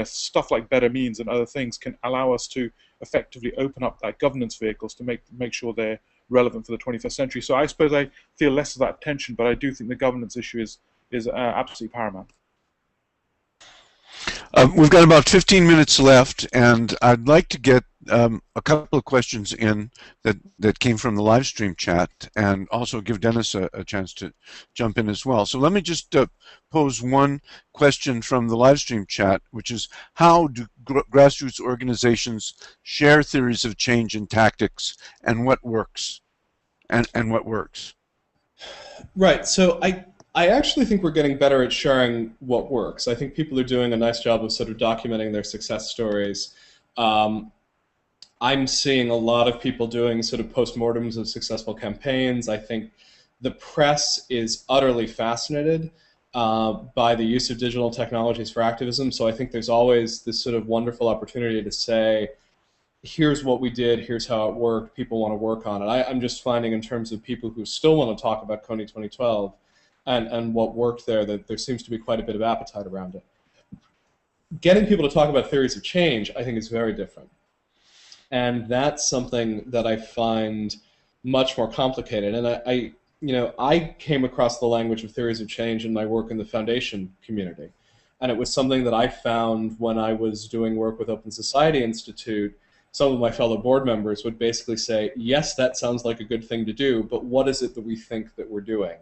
S5: stuff like better means and other things can allow us to effectively open up that governance vehicles to make sure they're relevant for the 21st century. So I suppose I feel less of that tension, but I do think the governance issue is absolutely paramount.
S2: We've got about 15 minutes left, and I'd like to get a couple of questions in that came from the live stream chat, and also give Dennis a chance to jump in as well. So let me just pose one question from the live stream chat, which is, how do grassroots organizations share theories of change and tactics, and what works? And what works?
S1: Right. So I actually think we're getting better at sharing what works. I think people are doing a nice job of sort of documenting their success stories. Um, I'm seeing a lot of people doing sort of postmortems of successful campaigns. I think the press is utterly fascinated by the use of digital technologies for activism. So I think there's always this sort of wonderful opportunity to say, here's what we did, here's how it worked, people want to work on it. I'm just finding in terms of people who still want to talk about Coney 2012 and what worked there, that there seems to be quite a bit of appetite around it. Getting people to talk about theories of change, I think, is very different. And that's something that I find much more complicated. And I came across the language of theories of change in my work in the foundation community. And it was something that I found when I was doing work with Open Society Institute. Some of my fellow board members would basically say, yes, that sounds like a good thing to do, but what is it that we think that we're doing?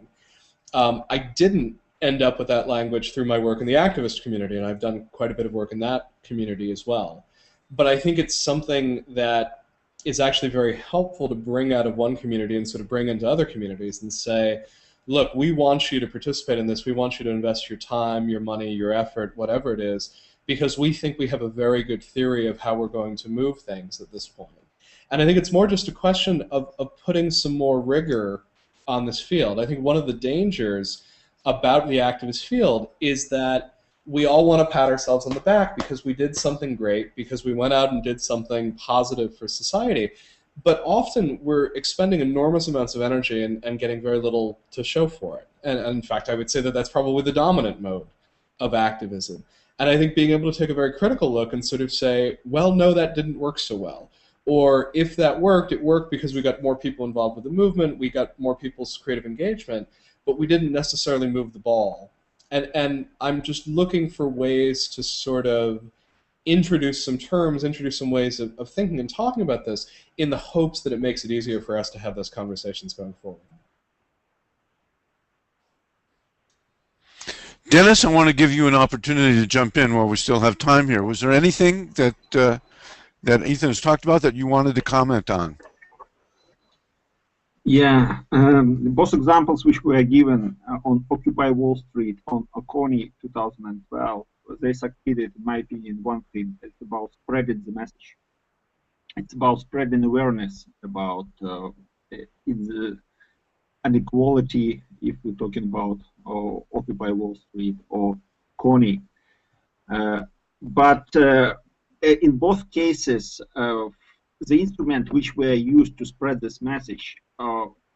S1: I didn't end up with that language through my work in the activist community, and I've done quite a bit of work in that community as well. But I think it's something that is actually very helpful to bring out of one community and sort of bring into other communities and say, look, we want you to participate in this. We want you to invest your time, your money, your effort, whatever it is, because we think we have a very good theory of how we're going to move things at this point. And I think it's more just a question of putting some more rigor on this field. I think one of the dangers about the activist field is that we all want to pat ourselves on the back because we did something great, because we went out and did something positive for society. But often we're expending enormous amounts of energy and getting very little to show for it. And in fact, I would say that that's probably the dominant mode of activism. And I think being able to take a very critical look and sort of say, well, no, that didn't work so well. Or if that worked, it worked because we got more people involved with the movement, we got more people's creative engagement, but we didn't necessarily move the ball. And I'm just looking for ways to sort of introduce some terms, introduce some ways of thinking and talking about this in the hopes that it makes it easier for us to have those conversations going forward.
S2: Dennis, I want to give you an opportunity to jump in while we still have time here. Was there anything that that Ethan has talked about that you wanted to comment on?
S6: Yeah, both examples which were given on Occupy Wall Street, on Coney 2012, they succeeded, in my opinion, in one thing. It's about spreading the message. It's about spreading awareness about the inequality, if we're talking about Occupy Wall Street or Coney. But in both cases, the instrument which were used to spread this message,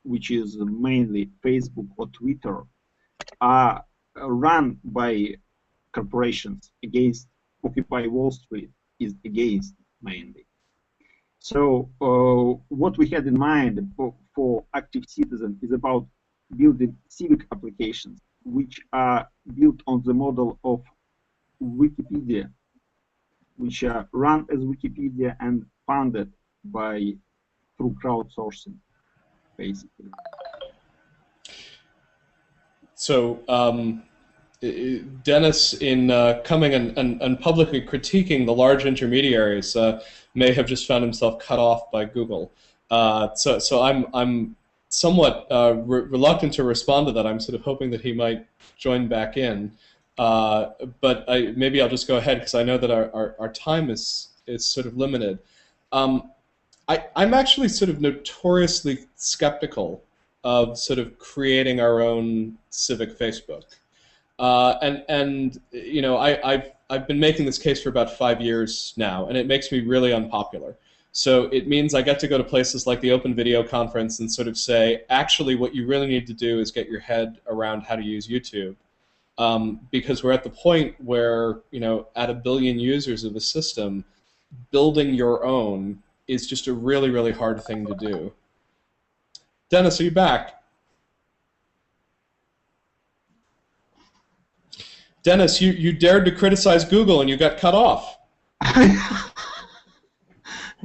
S6: which is mainly Facebook or Twitter, are run by corporations against Occupy Wall Street, is against mainly. So what we had in mind for Active Citizen is about building civic applications which are built on the model of Wikipedia, which are run as Wikipedia and funded by through crowdsourcing, basically.
S1: So Dennis, in coming and publicly critiquing the large intermediaries, may have just found himself cut off by Google. So I'm somewhat reluctant to respond to that. I'm sort of hoping that he might join back in. But maybe I'll just go ahead because I know that our time is sort of limited. I'm actually sort of notoriously skeptical of sort of creating our own civic Facebook. And you know, I've been making this case for about 5 years now, and it makes me really unpopular. So it means I get to go to places like the Open Video Conference and sort of say, actually, what you really need to do is get your head around how to use YouTube. Because we're at the point where, you know, at 1 billion users of the system, building your own is just a really, really hard thing to do. Dennis, are you back? Dennis, you dared to criticize Google and you got cut off.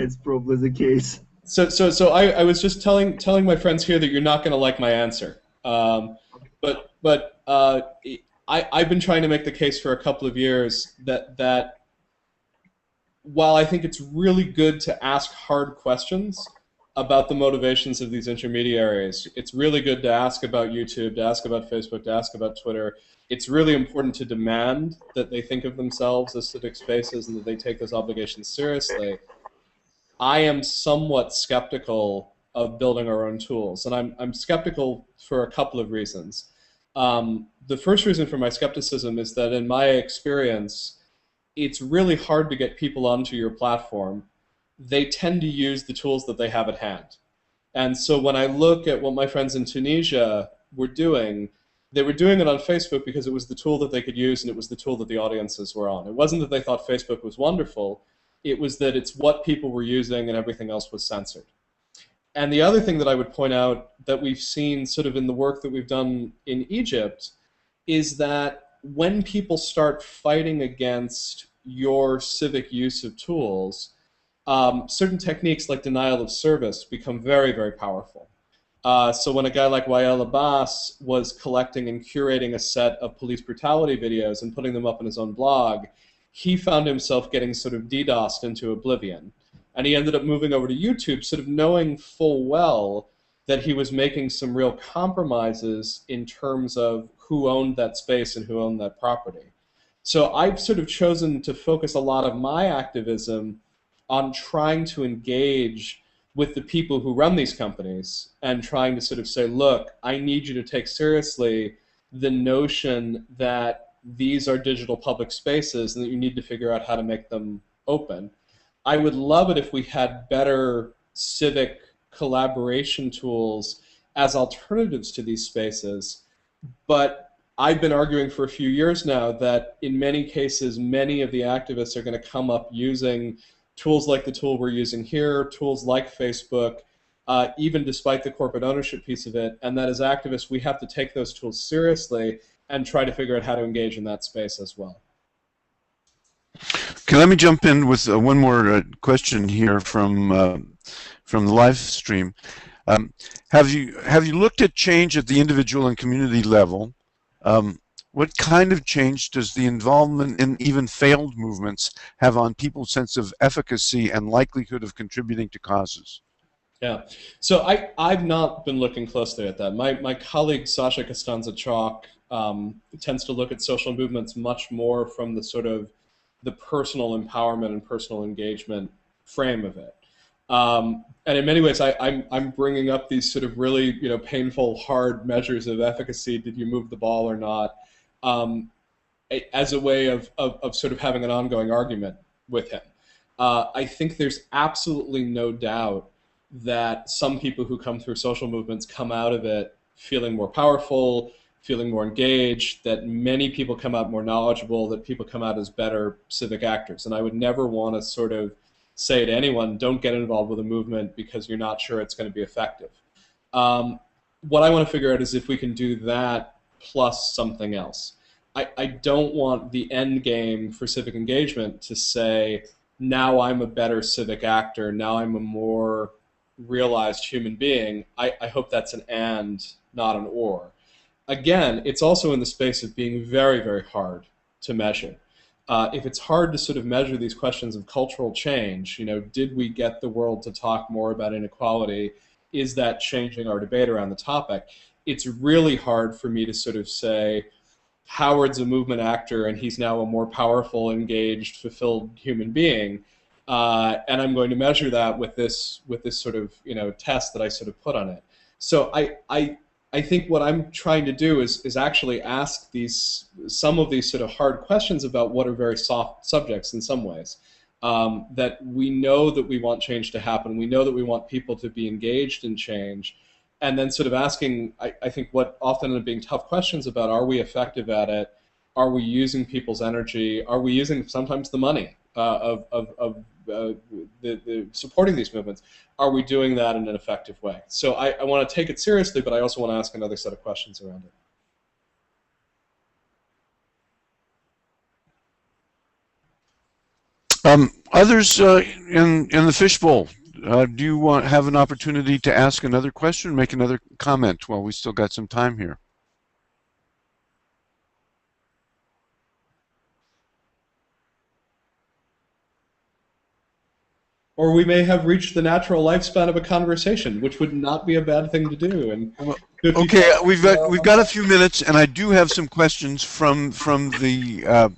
S6: It's probably the case.
S1: So I was just telling my friends here that you're not going to like my answer. But I've been trying to make the case for a couple of years that while I think it's really good to ask hard questions, about the motivations of these intermediaries. It's really good to ask about YouTube, to ask about Facebook, to ask about Twitter. It's really important to demand that they think of themselves as civic spaces and that they take those obligations seriously. I am somewhat skeptical of building our own tools, and I'm skeptical for a couple of reasons. The first reason for my skepticism is that in my experience, it's really hard to get people onto your platform. They tend to use the tools that they have at hand. And so when I look at what my friends in Tunisia were doing, they were doing it on Facebook because it was the tool that they could use and it was the tool that the audiences were on. It wasn't that they thought Facebook was wonderful. It was that it's what people were using and everything else was censored. And the other thing that I would point out that we've seen sort of in the work that we've done in Egypt is that when people start fighting against your civic use of tools, certain techniques like denial of service become very, very powerful. So when a guy like Wael Abbas was collecting and curating a set of police brutality videos and putting them up on his own blog, he found himself getting sort of DDoSed into oblivion. And he ended up moving over to YouTube, sort of knowing full well that he was making some real compromises in terms of who owned that space and who owned that property. So I've sort of chosen to focus a lot of my activism on trying to engage with the people who run these companies and trying to sort of say, look, I need you to take seriously the notion that these are digital public spaces and that you need to figure out how to make them open. I would love it if we had better civic collaboration tools as alternatives to these spaces, but I've been arguing for a few years now that in many cases, many of the activists are going to come up using tools like the tool we're using here, tools like Facebook, even despite the corporate ownership piece of it, and that as activists, we have to take those tools seriously and try to figure out how to engage in that space as well.
S2: Okay, let me jump in with one more question here from the live stream. Have you looked at change at the individual and community level? What kind of change does the involvement in even failed movements have on people's sense of efficacy and likelihood of contributing to causes?
S1: Yeah, so I've not been looking closely at that. My colleague Sasha Costanza-Chalk tends to look at social movements much more from the sort of the personal empowerment and personal engagement frame of it. And in many ways, I'm bringing up these sort of really painful, hard measures of efficacy. Did you move the ball or not? As a way of sort of having an ongoing argument with him. I think there's absolutely no doubt that some people who come through social movements come out of it feeling more powerful, feeling more engaged, that many people come out more knowledgeable, that people come out as better civic actors. And I would never want to sort of say to anyone, don't get involved with a movement because you're not sure it's going to be effective. What I want to figure out is if we can do that plus something else. I don't want the end game for civic engagement to say, now I'm a better civic actor, now I'm a more realized human being. I hope that's an and, not an or. Again, it's also in the space of being very, very hard to measure. If it's hard to sort of measure these questions of cultural change, did we get the world to talk more about inequality? Is that changing our debate around the topic? It's really hard for me to sort of say, Howard's a movement actor and he's now a more powerful, engaged, fulfilled human being. And I'm going to measure that with this sort of test that I sort of put on it. So I think what I'm trying to do is actually ask some of these sort of hard questions about what are very soft subjects in some ways. That we know that we want change to happen. We know that we want people to be engaged in change. And then sort of asking, I think, what often end up being tough questions about, are we effective at it? Are we using people's energy? Are we using sometimes the money of supporting these movements? Are we doing that in an effective way? So I want to take it seriously, but I also want to ask another set of questions around
S2: it. Others in the fishbowl, do you have an opportunity to ask another question, make another comment while we still got some time here?
S1: or we may have reached the natural lifespan of a conversation, which would not be a bad thing to do. And
S2: okay, we've got a few minutes, and I do have some questions from the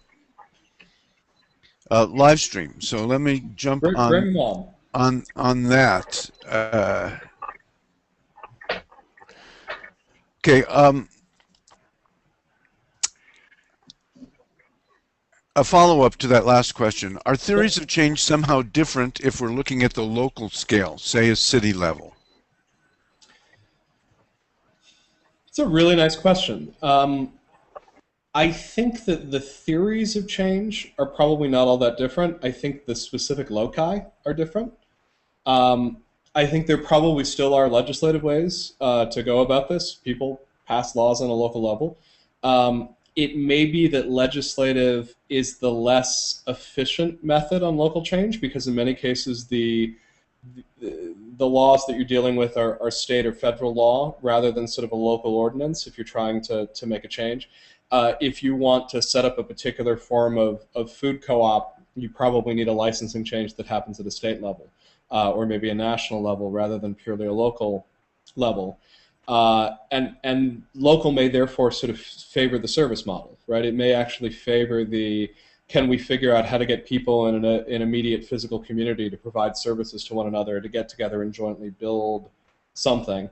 S2: live stream. So let me jump
S1: bring them
S2: on that. Okay. A follow-up to that last question. Are theories of change somehow different if we're looking at the local scale, say a city level?
S1: It's a really nice question. I think that the theories of change are probably not all that different. I think the specific loci are different. I think there probably still are legislative ways to go about this. People pass laws on a local level. It may be that legislative is the less efficient method on local change, because in many cases the laws that you're dealing with are state or federal law rather than sort of a local ordinance if you're trying to make a change. If you want to set up a particular form of food co-op, you probably need a licensing change that happens at a state level or maybe a national level rather than purely a local level. And local may therefore sort of favor the service model, right? It may actually favor can we figure out how to get people in an immediate physical community to provide services to one another, to get together and jointly build something.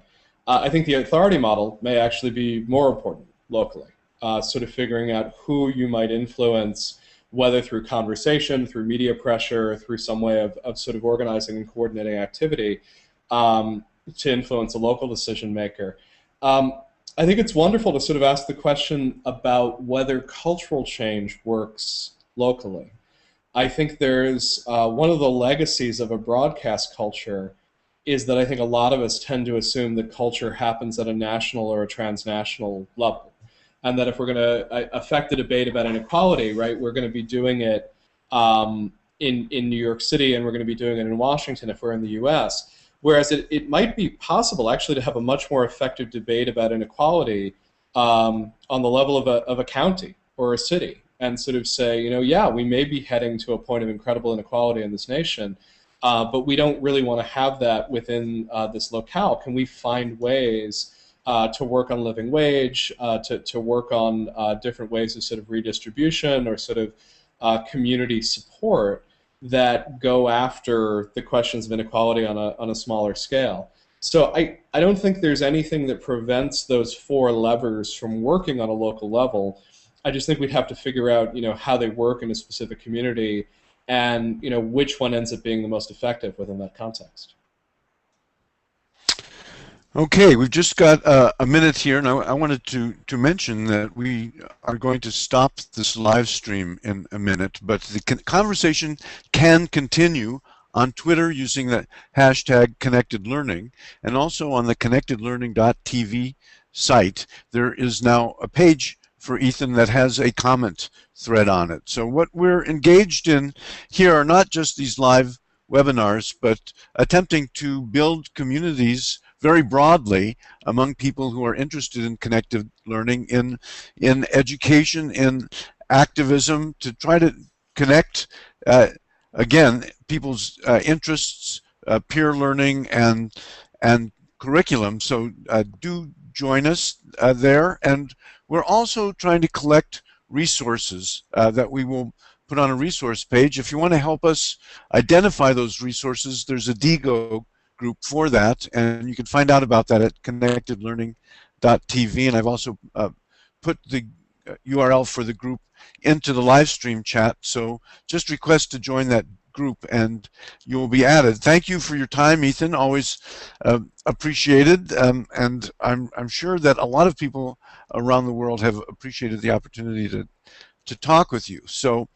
S1: I think the authority model may actually be more important locally, sort of figuring out who you might influence, whether through conversation, through media pressure, through some way of sort of organizing and coordinating activity, to influence a local decision maker. I think it's wonderful to sort of ask the question about whether cultural change works locally. I think there's one of the legacies of a broadcast culture is that I think a lot of us tend to assume that culture happens at a national or a transnational level. And that if we're going to affect the debate about inequality, right, we're going to be doing it in New York City, and we're going to be doing it in Washington if we're in the US. Whereas it might be possible actually to have a much more effective debate about inequality on the level of a county or a city, and sort of say, yeah, we may be heading to a point of incredible inequality in this nation, but we don't really want to have that within this locale. Can we find ways to work on living wage, to work on different ways of sort of redistribution or sort of community support that go after the questions of inequality on a smaller scale? So I don't think there's anything that prevents those four levers from working on a local level. I just think we'd have to figure out, how they work in a specific community, and which one ends up being the most effective within that context.
S2: Okay, we've just got a minute here, and I wanted to mention that we are going to stop this live stream in a minute, but the conversation can continue on Twitter using the hashtag #ConnectedLearning, and also on the connectedlearning.tv site. There is now a page for Ethan that has a comment thread on it. So what we're engaged in here are not just these live webinars, but attempting to build communities very broadly among people who are interested in connected learning, in education, in activism, to try to connect, again, people's interests, peer learning, and curriculum. So do join us there. And we're also trying to collect resources that we will put on a resource page. If you want to help us identify those resources, there's a DGO group for that, and you can find out about that at connectedlearning.tv, and I've also put the URL for the group into the live stream chat, so just request to join that group and you will be added. Thank you for your time, Ethan, always appreciated, and I'm sure that a lot of people around the world have appreciated the opportunity to talk with you. So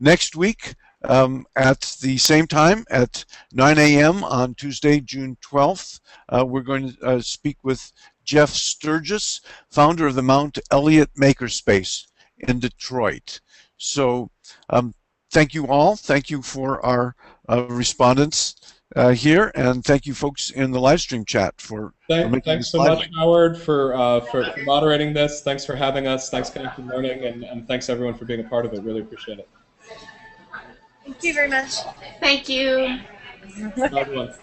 S2: next week, at the same time, at 9 a.m. on Tuesday, June 12th, we're going to speak with Jeff Sturgis, founder of the Mount Elliott Makerspace in Detroit. So thank you all. Thank you for our respondents here, and thank you folks in the live stream chat for making
S1: Thanks
S2: this
S1: so
S2: lively.
S1: much, Howard, for moderating this. Thanks for having us. Thanks, Connected Learning, and thanks everyone for being a part of it. Really appreciate it.
S3: Thank you very much.
S4: Thank you.
S1: Have a good one.